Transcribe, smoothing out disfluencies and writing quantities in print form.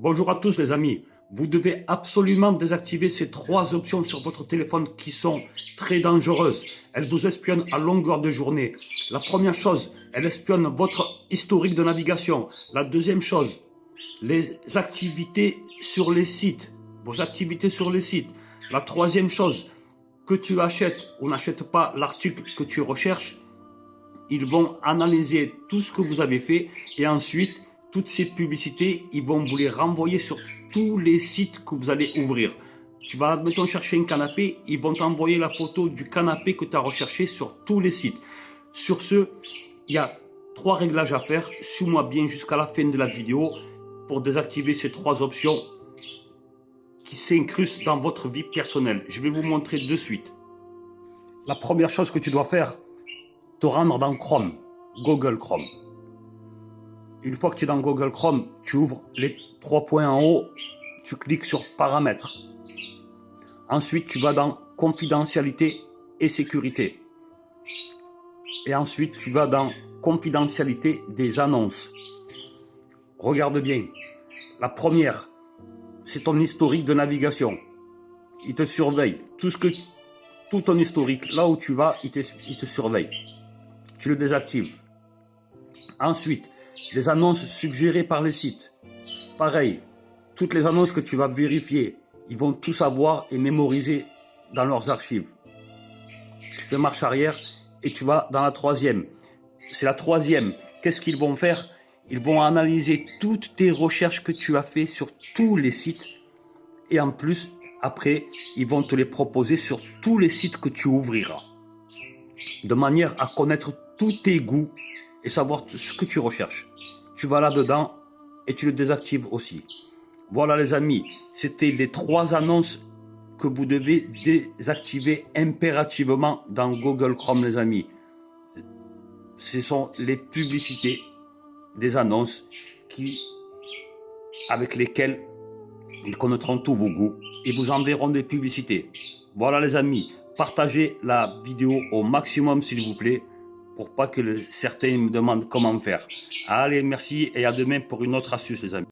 Bonjour à tous les amis, vous devez absolument désactiver ces trois options sur votre téléphone qui sont très dangereuses. Elles vous espionnent à longueur de journée. La première chose, elle espionne votre historique de navigation. La deuxième chose, les activités sur les sites, vos activités sur les sites. La troisième chose, que tu achètes ou n'achètes pas l'article que tu recherches, ils vont analyser tout ce que vous avez fait et ensuite, toutes ces publicités, ils vont vous les renvoyer sur tous les sites que vous allez ouvrir. Tu vas, admettons, chercher un canapé, ils vont t'envoyer la photo du canapé que tu as recherché sur tous les sites. Sur ce, il y a trois réglages à faire. Suis-moi bien jusqu'à la fin de la vidéo pour désactiver ces trois options qui s'incrustent dans votre vie personnelle. Je vais vous montrer de suite. La première chose que tu dois faire, te rendre dans Chrome, Google Chrome. Une fois que tu es dans Google Chrome, tu ouvres les trois points en haut, tu cliques sur Paramètres. Ensuite, tu vas dans Confidentialité et sécurité. Et ensuite, tu vas dans Confidentialité des annonces. Regarde bien. La première, c'est ton historique de navigation. Il te surveille. Tout ton historique, là où tu vas, il te surveille. Tu le désactives. Ensuite, les annonces suggérées par les sites. Pareil, toutes les annonces que tu vas vérifier, ils vont tout savoir et mémoriser dans leurs archives. Tu fais marche arrière et tu vas dans la troisième. C'est la troisième. Qu'est-ce qu'ils vont faire? Ils vont analyser toutes tes recherches que tu as fait sur tous les sites. Et en plus, après, ils vont te les proposer sur tous les sites que tu ouvriras. De manière à connaître tous tes goûts et savoir ce que tu recherches. Tu vas là-dedans et tu le désactives aussi. Voilà les amis, c'était les trois annonces que vous devez désactiver impérativement dans Google Chrome les amis. Ce sont les publicités, des annonces avec lesquelles ils connaîtront tous vos goûts et vous enverront des publicités. Voilà les amis, partagez la vidéo au maximum s'il vous plaît, pour pas que certains me demandent comment faire. Allez, merci et à demain pour une autre astuce les amis.